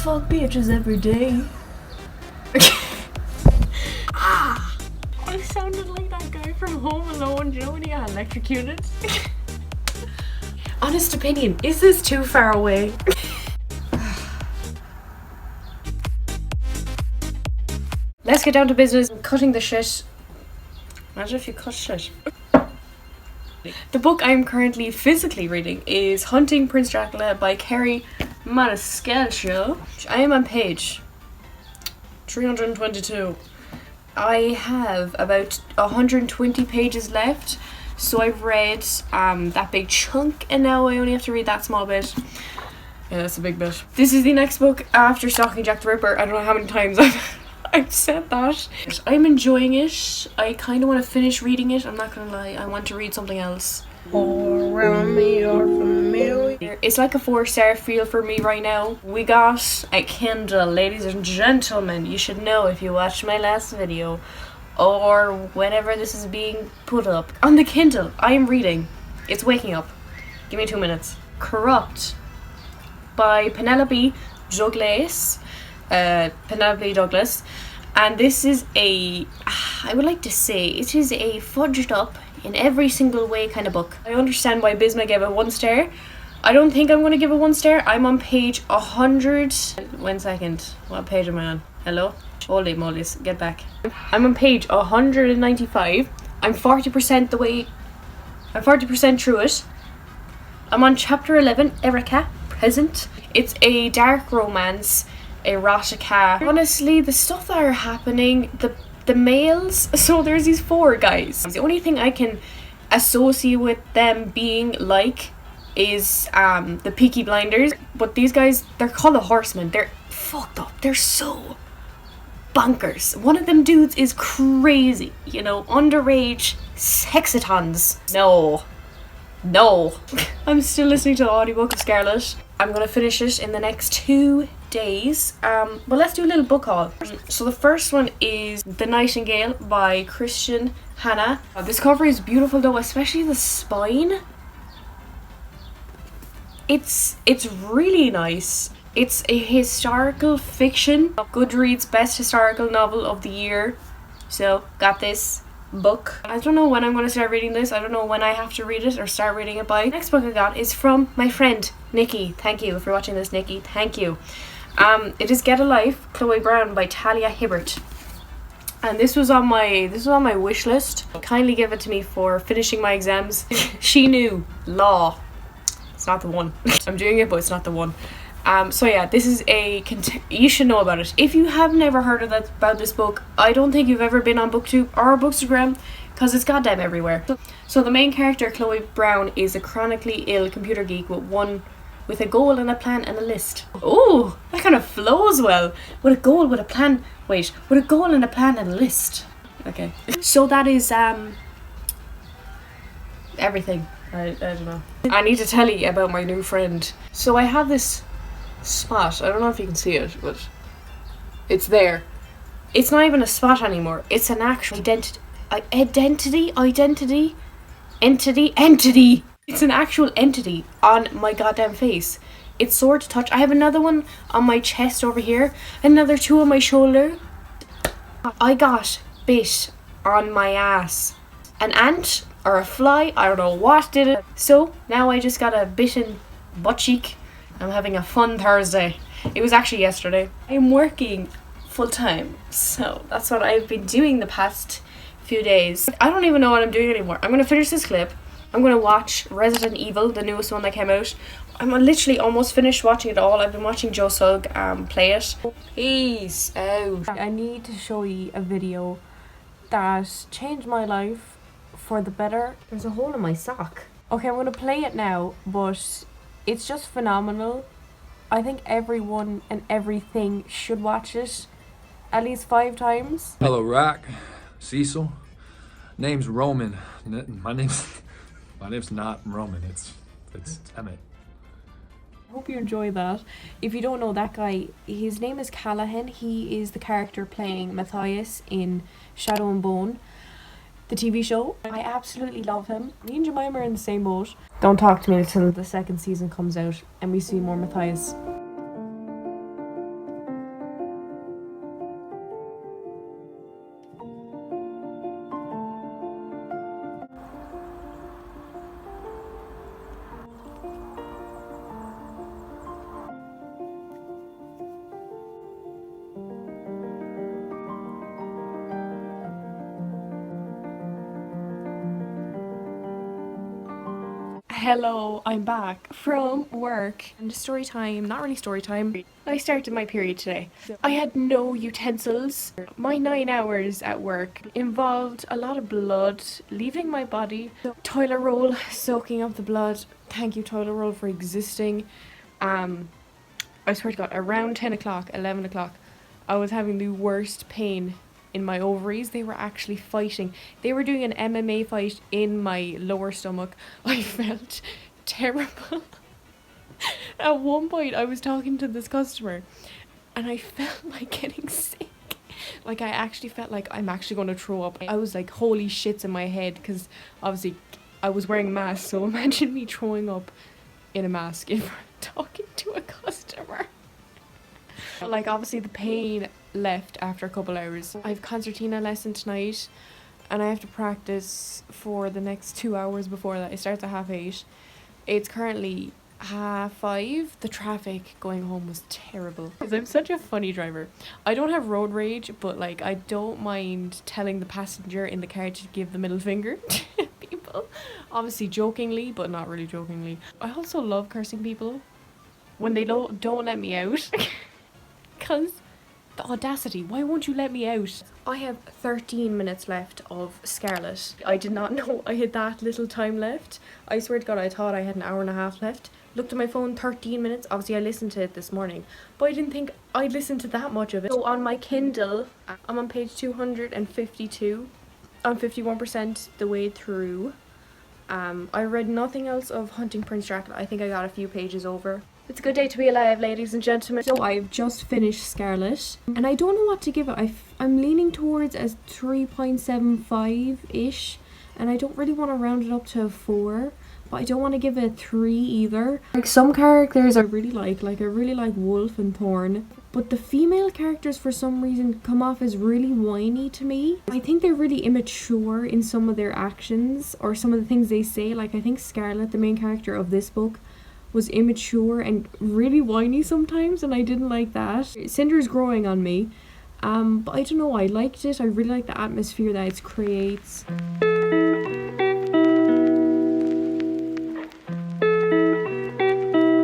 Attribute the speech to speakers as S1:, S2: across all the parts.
S1: fuck bitches every day. I sounded like that guy from Home Alone, you know, when he got electrocuted. Honest opinion, is this too far away? Let's get down to business. I'm cutting the shit. Imagine if you cut shit. The book I'm currently physically reading is Hunting Prince Dracula by Kerry Maniscalco. I am on page 322. I have about 120 pages left, so I've read that big chunk, and now I only have to read that small bit. Yeah, that's a big bit. This is the next book after Stalking Jack the Ripper. I don't know how many times I've said that. I'm enjoying it. I kind of want to finish reading it. I'm not gonna lie. I want to read something else. All around me are familiar. It's like a 4-star feel for me right now. We got a Kindle, ladies and gentlemen. You should know if you watched my last video or whenever this is being put up. On the Kindle, I am reading. It's waking up. Give me 2 minutes. Corrupt by Penelope Douglas. And this is I would like to say it is a fudged up in every single way kind of book. I understand why Bisma gave it 1 star. I don't think I'm going to give it 1 star. I'm on page 100. 1 second. What page am I on? Hello? Holy mollies, get back. I'm on page 195. I'm 40% the way. I'm 40% through it. I'm on chapter 11, Erica, present. It's a dark romance, erotica. Honestly, the stuff that are happening, the males, so there's these 4 guys. The only thing I can associate with them being like is the Peaky Blinders, but these guys, they're called the Horsemen. They're fucked up. They're so bonkers. One of them dudes is crazy, you know, underage sexitons. No. I'm still listening to the audiobook of Scarlet. I'm gonna finish it in the next 2 days. But let's do a little book haul. So the first one is The Nightingale by Christian Hannah. This cover is beautiful though, especially the spine. It's really nice. It's a historical fiction. Goodreads best historical novel of the year. So got this book. I don't know when I'm going to start reading this. I don't know when I have to read it or start reading it by. The next book I got is from my friend Nikki. Thank you for watching this, Nikki. Thank you. It is Get a Life, Chloe Brown by Talia Hibbert. And this was on my wish list. Kindly give it to me for finishing my exams. She Knew Law. It's not the one. I'm doing it, but it's not the one. So yeah, this is you should know about it. If you have never heard about this book, I don't think you've ever been on BookTube or Bookstagram, because it's goddamn everywhere. So the main character, Chloe Brown, is a chronically ill computer geek with a goal and a plan and a list. Oh, that kind of flows well. With a goal and a plan and a list. Okay. So that is everything. I don't know. I need to tell you about my new friend. So I have this spot. I don't know if you can see it, but it's there. It's not even a spot anymore. It's an actual entity. It's an actual entity on my goddamn face. It's sore to touch. I have another one on my chest over here, another 2 on my shoulder. I got bit on my ass. An ant or a fly, I don't know what did it. So now I just got a bitten butt cheek. I'm having a fun Thursday. It was actually yesterday. I'm working full time, so that's what I've been doing the past few days. I don't even know what I'm doing anymore. I'm gonna finish this clip. I'm gonna watch Resident Evil, the newest one that came out. I'm literally almost finished watching it all. I've been watching Joe Sugg play it. Peace out. I need to show you a video that changed my life for the better. There's a hole in my sock. Okay, I'm gonna play it now, but it's just phenomenal. I think everyone and everything should watch it at least 5 times.
S2: Hello, Rock. Cecil. Name's Roman. My name's not Roman. It's Emmett.
S1: I hope you enjoy that. If you don't know that guy, his name is Calaghan. He is the character playing Mathias in Shadow and Bone, the TV show. I absolutely love him. Me and Jemima are in the same boat. Don't talk to me until the 2nd season comes out and we see more Mathias. Hello, I'm back from work and story time. Not really story time. I started my period today. I had no utensils. My 9 hours at work involved a lot of blood leaving my body. Toilet roll soaking up the blood. Thank you, toilet roll, for existing. I swear to God, around 10 o'clock, 11 o'clock, I was having the worst pain in my ovaries. They were actually fighting. They were doing an MMA fight in my lower stomach. I felt terrible. At one point, I was talking to this customer and I felt like getting sick. Like, I actually felt like I'm actually going to throw up. I was like, holy shits in my head, because obviously I was wearing a mask, so imagine me throwing up in a mask if I'm talking to a customer. Like, obviously the pain left after a couple hours. I have concertina lesson tonight and I have to practice for the next 2 hours before that. It starts at 8:30. It's currently 5:30. The traffic going home was terrible because I'm such a funny driver. I don't have road rage, but like, I don't mind telling the passenger in the car to give the middle finger to people. Obviously jokingly, but not really jokingly. I also love cursing people when they don't let me out. Because the audacity, why won't you let me out? I have 13 minutes left of Scarlet. I did not know I had that little time left. I swear to God, I thought I had an hour and a half left. Looked at my phone, 13 minutes. Obviously, I listened to it this morning, but I didn't think I'd listen to that much of it. So on my Kindle, I'm on page 252. I'm 51% the way through. I read nothing else of Hunting Prince Dracula. I think I got a few pages over. It's a good day to be alive, ladies and gentlemen. So I've just finished Scarlet, and I don't know what to give it. I'm leaning towards a 3.75-ish, and I don't really want to round it up to a 4, but I don't want to give it a 3 either. Like, some characters I really like I really like Wolf and Thorn, but the female characters for some reason come off as really whiny to me. I think they're really immature in some of their actions or some of the things they say. Like, I think Scarlet, the main character of this book, was immature and really whiny sometimes, and I didn't like that. Cinder's growing on me, but I don't know, I liked it. I really like the atmosphere that it creates.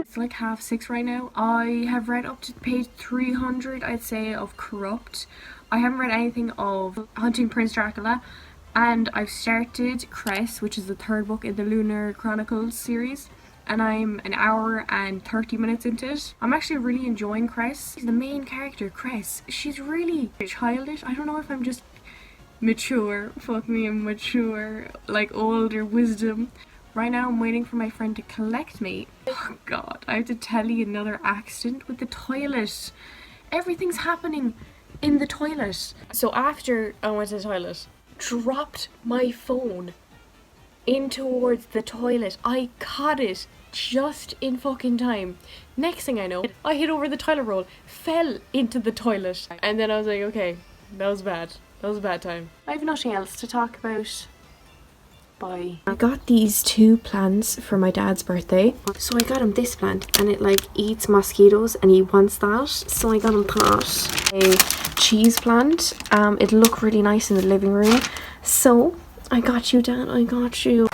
S1: It's like 6:30 right now. I have read up to page 300, I'd say, of Corrupt. I haven't read anything of Hunting Prince Dracula, and I've started Cress, which is the 3rd book in the Lunar Chronicles series, and I'm an hour and 30 minutes into it. I'm actually really enjoying Cress. The main character, Cress, she's really childish. I don't know if I'm just mature. Fuck me, I'm mature. Like, older wisdom. Right now I'm waiting for my friend to collect me. Oh God, I have to tell you another accident with the toilet. Everything's happening in the toilet. So after I went to the toilet, dropped my phone in towards the toilet. I caught it just in fucking time. Next thing I know, I hit over the toilet roll, fell into the toilet, and then I was like, okay, that was bad. That was a bad time. I have nothing else to talk about. Bye. I got these 2 plants for my dad's birthday. So I got him this plant, and it like eats mosquitoes and he wants that. So I got him that. A cheese plant. It'll look really nice in the living room. So I got you, Dad, I got you.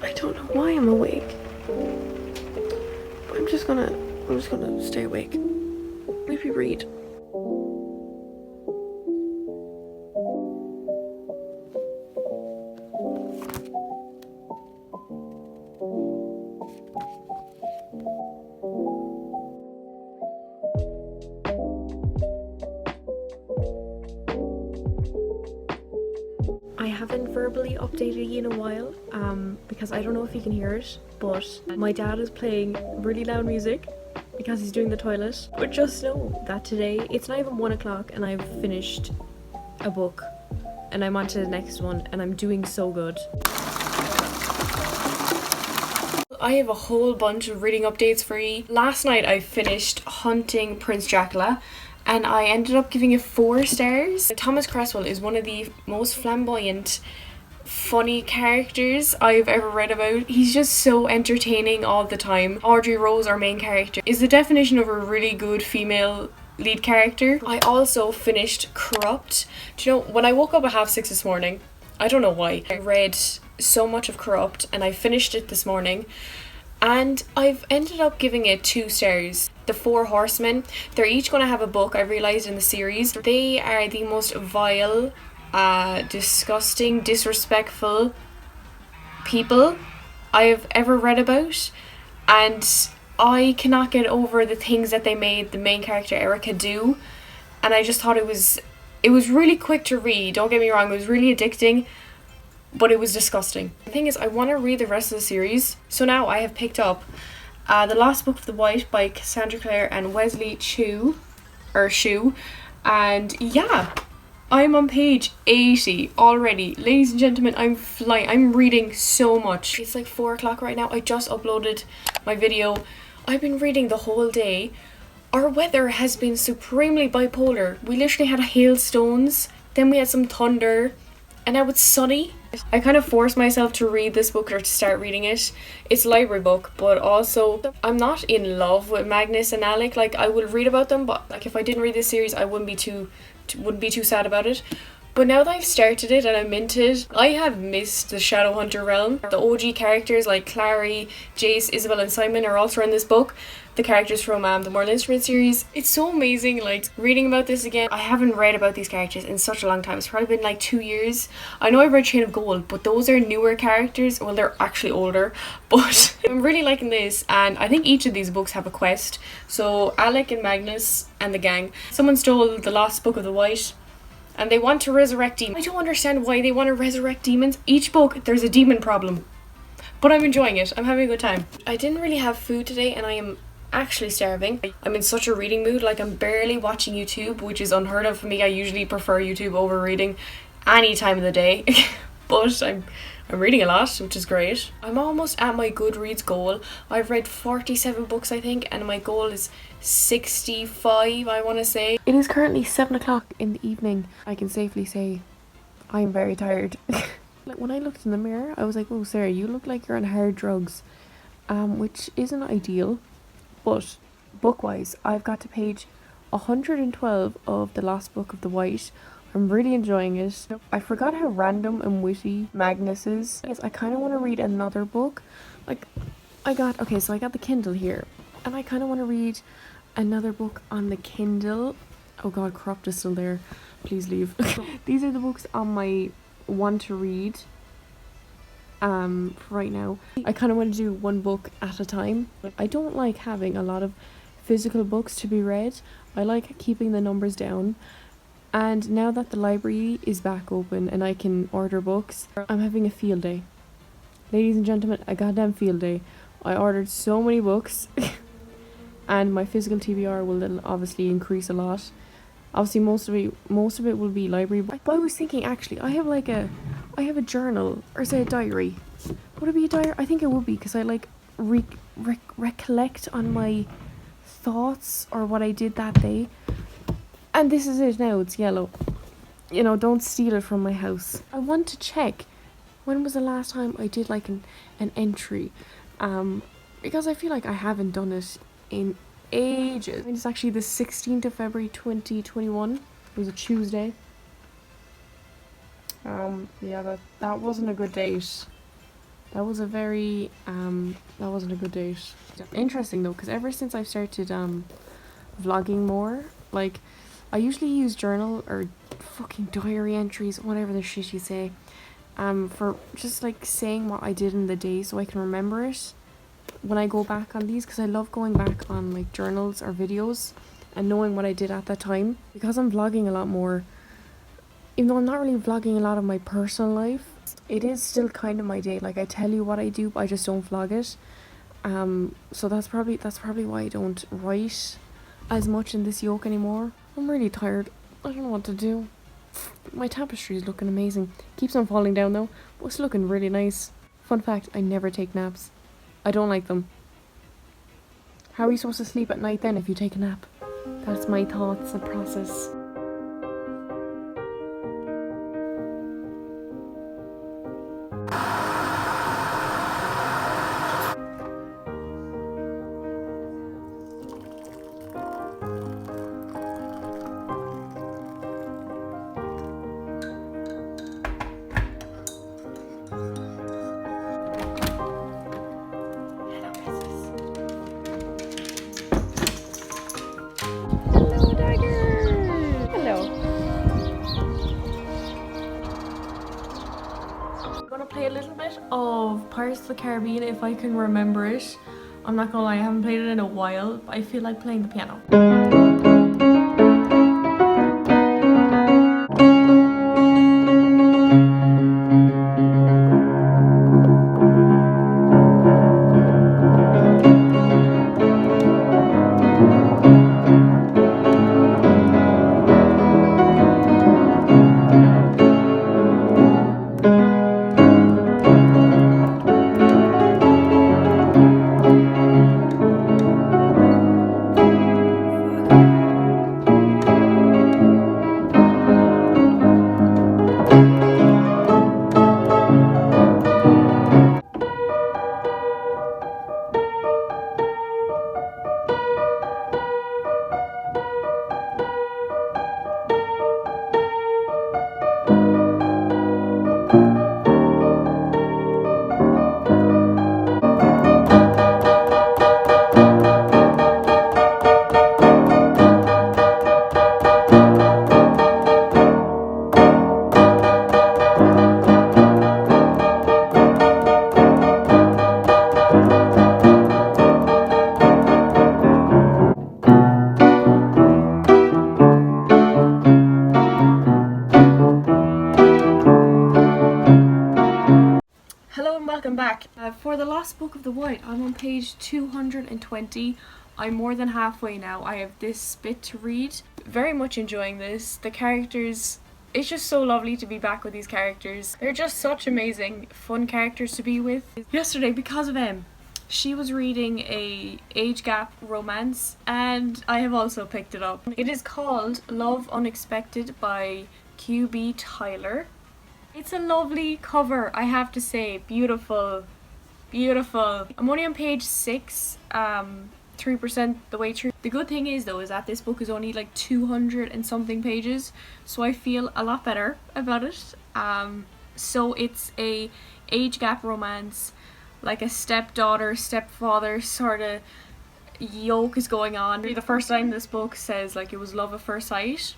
S1: I don't know why I'm awake. But I'm just gonna stay awake. Maybe read. I haven't verbally updated you in a while, because I don't know if you can hear it, but my dad is playing really loud music because he's doing the toilet. But just know that today, it's not even 1 o'clock and I've finished a book and I'm on to the next one and I'm doing so good. I have a whole bunch of reading updates for you. Last night I finished Hunting Prince Dracula and I ended up giving it 4 stars. Thomas Cresswell is one of the most flamboyant, funny characters I've ever read about. He's just so entertaining all the time. Audrey Rose, our main character, is the definition of a really good female lead character. I also finished Corrupt. Do you know, when I woke up at 6:30 this morning, I don't know why, I read so much of Corrupt and I finished it this morning and I've ended up giving it 2 stars. The Four Horsemen, they're each going to have a book, I realised, in the series. They are the most vile, disgusting, disrespectful people I have ever read about, and I cannot get over the things that they made the main character Erica do, and I just thought it was really quick to read, don't get me wrong, it was really addicting, but it was disgusting. The thing is, I want to read the rest of the series, so now I have picked up The Last Book of the White by Cassandra Clare and Wesley Chu, and yeah, I'm on page 80 already. Ladies and gentlemen, I'm flying. I'm reading so much. It's like 4 o'clock right now. I just uploaded my video. I've been reading the whole day. Our weather has been supremely bipolar. We literally had hailstones, then we had some thunder, and now it's sunny. I kind of forced myself to read this book or to start reading it. It's a library book, but also I'm not in love with Magnus and Alec. Like, I will read about them, but like if I didn't read this series, I wouldn't be too sad about it. But now that I've started it and I'm into it, I have missed the Shadowhunter realm. The OG characters like Clary, Jace, Isabel and Simon are also in this book. The characters from the Mortal Instrument series. It's so amazing, like, reading about this again. I haven't read about these characters in such a long time. It's probably been like 2 years. I know I've read Chain of Gold, but those are newer characters. Well, they're actually older, but I'm really liking this, and I think each of these books have a quest. So Alec and Magnus and the gang, someone stole the Lost Book of the White, and they want to resurrect demons. I don't understand why they want to resurrect demons. Each book, there's a demon problem. But I'm enjoying it. I'm having a good time. I didn't really have food today, and I am actually starving. I'm in such a reading mood, like I'm barely watching YouTube, which is unheard of for me. I usually prefer YouTube over reading any time of the day. But I'm reading a lot, which is great. I'm almost at my Goodreads goal. I've read 47 books, I think, and my goal is 65, I want to say. It is currently 7 o'clock in the evening. I can safely say I'm very tired. Like, when I looked in the mirror, I was like, oh Sarah, you look like you're on hard drugs, which isn't ideal. But book-wise, I've got to page 112 of The Last Book of the White. I'm really enjoying it. I forgot how random and witty Magnus is. Yes, I kind of want to read another book. Like, I got the Kindle here. And I kind of want to read another book on the Kindle. Oh god, Corrupt is still there. Please leave. These are the books on my want to read. Right now I kind of want to do one book at a time. I don't like having a lot of physical books to be read. I like keeping the numbers down, and now that the library is back open and I can order books, I'm having a field day. Ladies and gentlemen, a goddamn field day. I ordered so many books and my physical TBR will obviously increase a lot. Obviously most of it will be library, but I was thinking, actually I have a journal, or is it a diary? Would it be a diary? I think it would be, because I like recollect on my thoughts or what I did that day. And this is it now, it's yellow. You know, don't steal it from my house. I want to check when was the last time I did like an entry, because I feel like I haven't done it in ages. I mean, it's actually the 16th of February 2021. It was a Tuesday. Yeah, that wasn't a good date. That wasn't a good date. Interesting though, because ever since I've started vlogging more, like, I usually use journal or fucking diary entries, whatever the shit you say, for just like saying what I did in the day so I can remember it when I go back on these, because I love going back on like journals or videos and knowing what I did at that time. Because I'm vlogging a lot more, even though I'm not really vlogging a lot of my personal life, it is still kind of my day. Like, I tell you what I do, but I just don't vlog it. So that's probably why I don't write as much in this yoke anymore. I'm really tired. I don't know what to do. My tapestry is looking amazing. Keeps on falling down though, but it's looking really nice. Fun fact, I never take naps. I don't like them. How are you supposed to sleep at night then if you take a nap? That's my thoughts and process. Hello, Tiger! Hello. I'm gonna play a little bit of Pirates of the Caribbean if I can remember it. I'm not gonna lie, I haven't played it in a while, but I feel like playing the piano. Hello and welcome back. For the last book of the White, I'm on page 220. I'm more than halfway now. I have this bit to read. Very much enjoying this. The characters, it's just so lovely to be back with these characters. They're just such amazing, fun characters to be with. Yesterday, because of Em, she was reading a age gap romance and I have also picked it up. It is called Love Unexpected by QB Tyler. It's a lovely cover, I have to say. Beautiful. Beautiful. I'm only on page 6, 3% the way through. The good thing is though is that this book is only like 200 and something pages, so I feel a lot better about it. So it's a age gap romance, like a stepdaughter, stepfather sort of yoke is going on. The first line in this book says like it was love at first sight.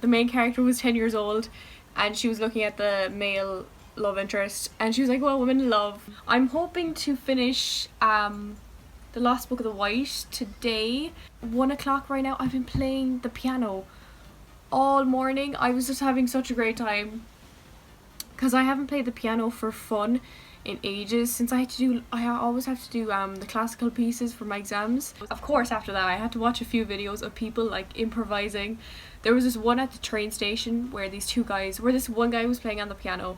S1: The main character was 10 years old and she was looking at the male love interest and she was like, well, women love. I'm hoping to finish the last book of the White today. 1 o'clock right now. I've been playing the piano all morning. I was just having such a great time because I haven't played the piano for fun in ages, since I always have to do the classical pieces for my exams. Of course, after that I had to watch a few videos of people like improvising. There was this one at the train station where this one guy was playing on the piano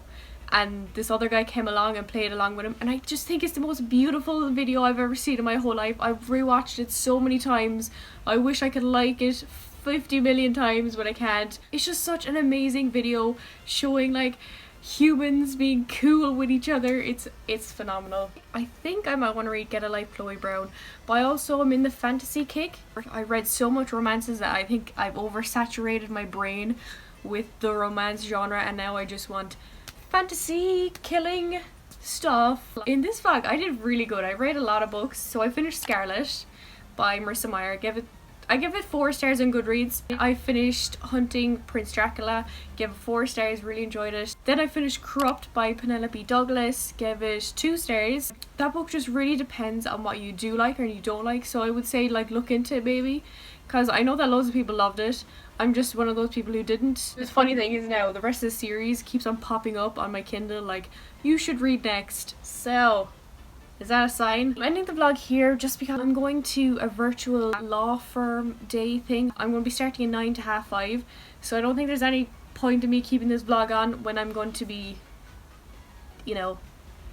S1: and this other guy came along and played along with him, and I just think it's the most beautiful video I've ever seen in my whole life. I've rewatched it so many times. I wish I could like it 50 million times, but I can't. It's just such an amazing video showing like humans being cool with each other. It's phenomenal. I think I might want to read Get a Life Chloe Brown, but I also am in the fantasy kick. I read so much romances that I think I've oversaturated my brain with the romance genre, and now I just want fantasy killing stuff. In this vlog I did really good. I read a lot of books. So I finished Scarlet by Marissa Meyer. I give it 4 stars on Goodreads. I finished Hunting Prince Dracula, gave it 4 stars, really enjoyed it. Then I finished Corrupt by Penelope Douglas, gave it 2 stars. That book just really depends on what you do like or you don't like, so I would say like look into it maybe, because I know that loads of people loved it. I'm just one of those people who didn't. The funny thing is now, the rest of the series keeps on popping up on my Kindle like, you should read next. So, is that a sign? I'm ending the vlog here just because I'm going to a virtual law firm day thing. I'm going to be starting at 9 to half 5. So I don't think there's any point in me keeping this vlog on when I'm going to be, you know,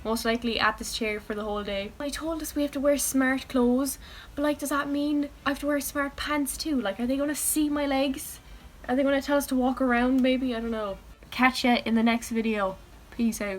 S1: most likely at this chair for the whole day. I told us we have to wear smart clothes, but like, does that mean I have to wear smart pants too? Like, are they going to see my legs? Are they going to tell us to walk around maybe? I don't know. Catch ya in the next video. Peace out.